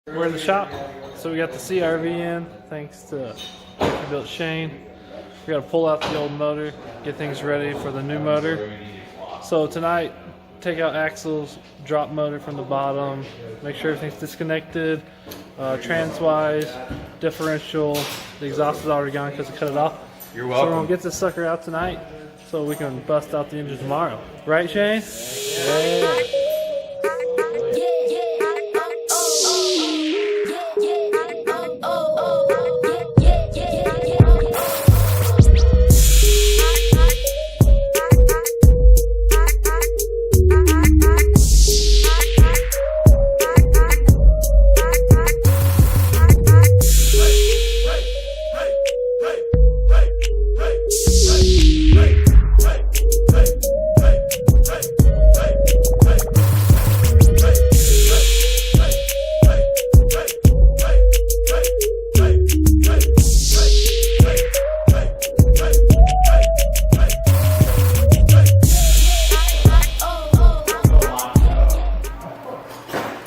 We're in the shop, so we got the CRV in, thanks to built Shane. We got to pull out the old motor, get things ready for the new motor. So tonight, take out axles, drop motor from the bottom, make sure everything's disconnected, trans-wise, differential. The exhaust is already gone because I cut it off. You're welcome. So we're gonna get this sucker out tonight, so we can bust out the engine tomorrow. Right, Shane? Yeah.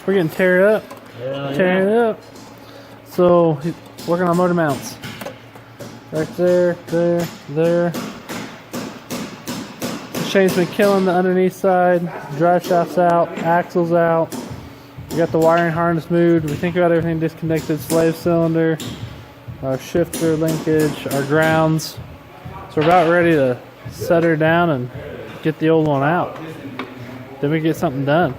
We're getting tear it up. Tearing it up. So he's working on motor mounts. Right there, there. Shane's been killing the underneath side. Drive shaft's out, axles out. We got the wiring harness moved. We think we got everything disconnected. Slave cylinder, our shifter linkage, our grounds. So we're about ready to set her down and get the old one out. Then we get something done.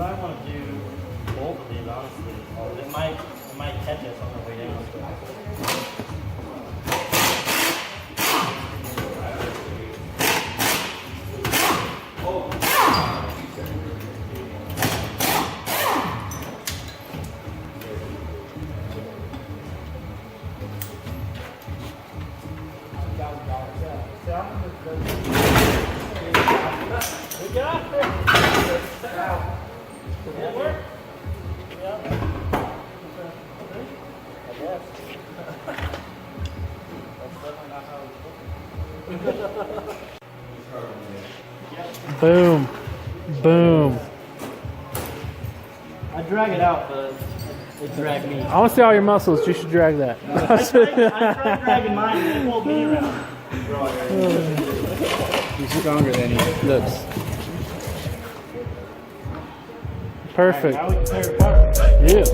I want to do both of these, honestly. It might catch us on the way down. We got it. Did it work? Yeah. I guess. That's definitely not how it's Boom. Boom. I drag it out, but it dragged me. I want to see all your muscles. You should drag that. I tried dragging mine and it pulled me around. He's stronger than he looks. Perfect. Now we can tear it apart. Yeah.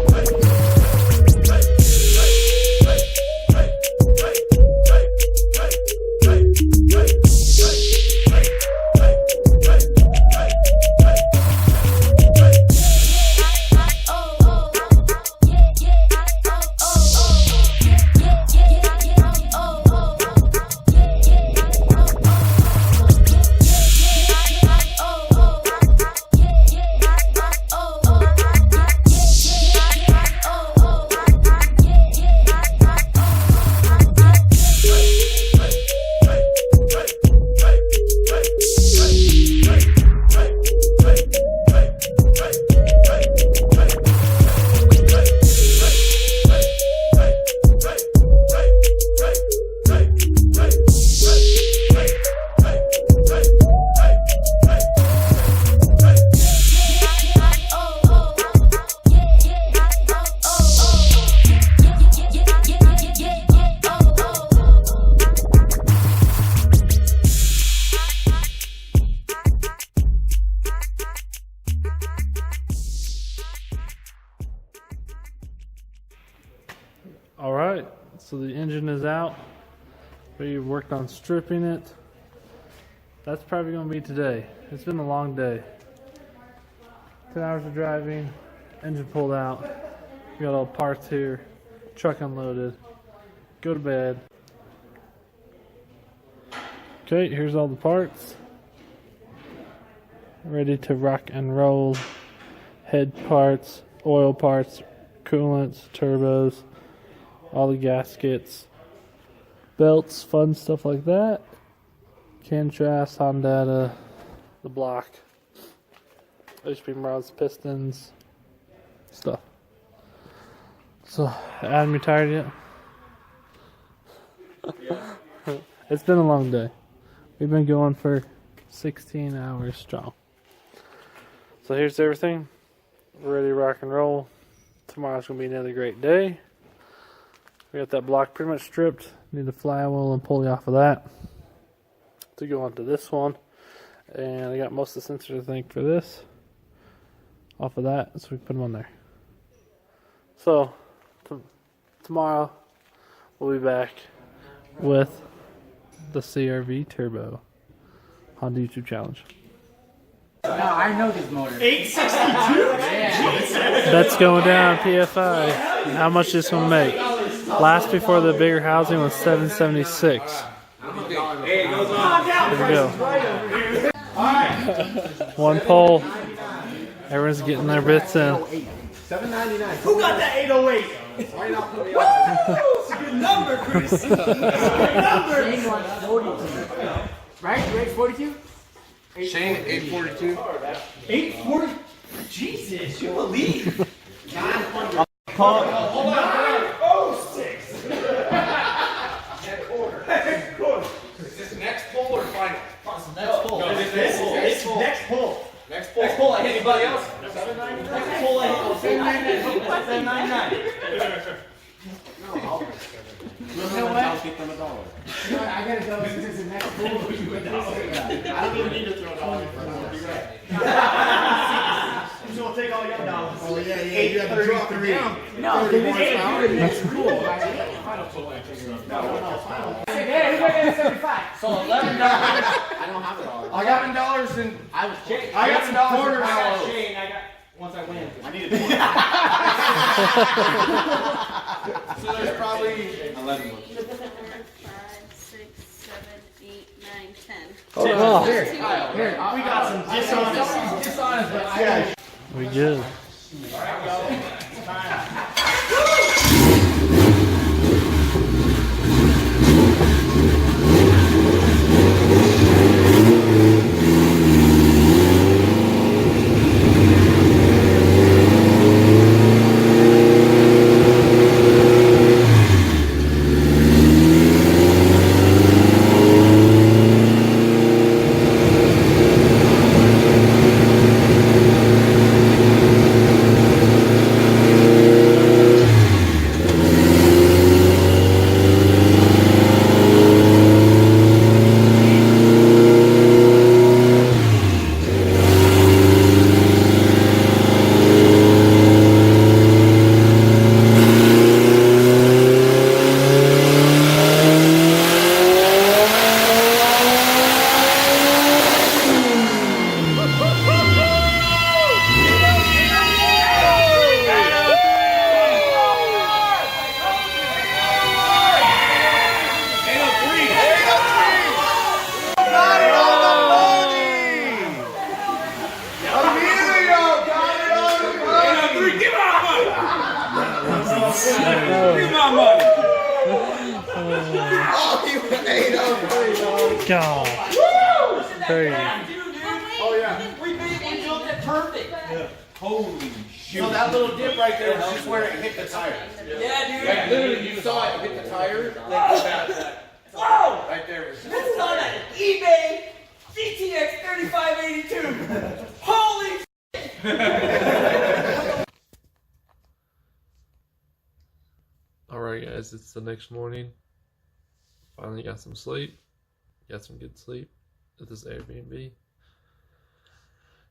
Alright, so the engine is out. We worked on stripping it. That's probably going to be today. It's been a long day. 10 hours of driving, engine pulled out. We got all parts here, truck unloaded. Go to bed. Okay, here's all the parts. Ready to rock and roll. Head parts, oil parts, coolants, turbos, all the gaskets, belts, fun stuff like that. Contrast, Honda, the block. HP rods, pistons, stuff. So, Adam, you tired yet? It's been a long day. We've been going for 16 hours strong. So here's everything. We're ready to rock and roll. Tomorrow's going to be another great day. We got that block pretty much stripped. Need the flywheel and pulley off of that to go onto this one. And I got most of the sensors, I think, for this off of that, so we put them on there. So tomorrow we'll be back with the CRV Turbo Honda YouTube challenge. No, I know this motor. 862. That's going down PFI. How much is this gonna make? Last before the bigger housing was $776. Hey, it goes on. Here we go. One pole. Everyone's getting their bits in. $7.99. Who got that 808? Why not put me Woo! on? It's a good number, Chris. It's a good number. Shane wants 42. Right? You raised 42? Shane, 842. 840. Jesus, you believe? 900. Hold on. 906. Is this next pull or final? Next pull. No, This next pull. next pull. Next pull. Next pull. I hit Anybody else? Next pull. I hit 799. You know what? I'll get them $1. You know what? I gotta go since it's the next pool. I don't even need to throw dollars. Who's gonna take all your dollars? Oh, yeah, you have to drop it down. No, this is the next pool. Final pool. No, final. Hey, who got 75? So $11. I don't have it all. I got $11 and I was Jake. I got some quarters. I got Shane. I got once I win. I need a so there's probably 11 bucks. 4, 5, 6, 7, 8, 9, 10. Oh, Here, We got some dishonest. but I we good. God. Crazy. Oh, yeah. We built it perfect. Holy shoot. So that little dip right there was just where it hit the tire. Yeah, dude. Like, literally, you saw it hit the tire. Whoa! Right there. This is on an eBay GTX 3582. Holy Alright guys, it's the next morning. Finally got some sleep. Got some good sleep at this Airbnb.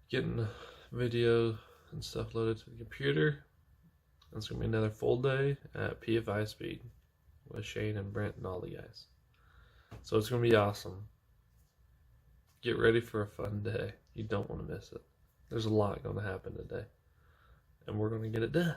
Getting video and stuff loaded to the computer. And it's going to be another full day at PFI Speed with Shane and Brent and all the guys. So it's going to be awesome. Get ready for a fun day. You don't want to miss it. There's a lot going to happen today. And we're going to get it done.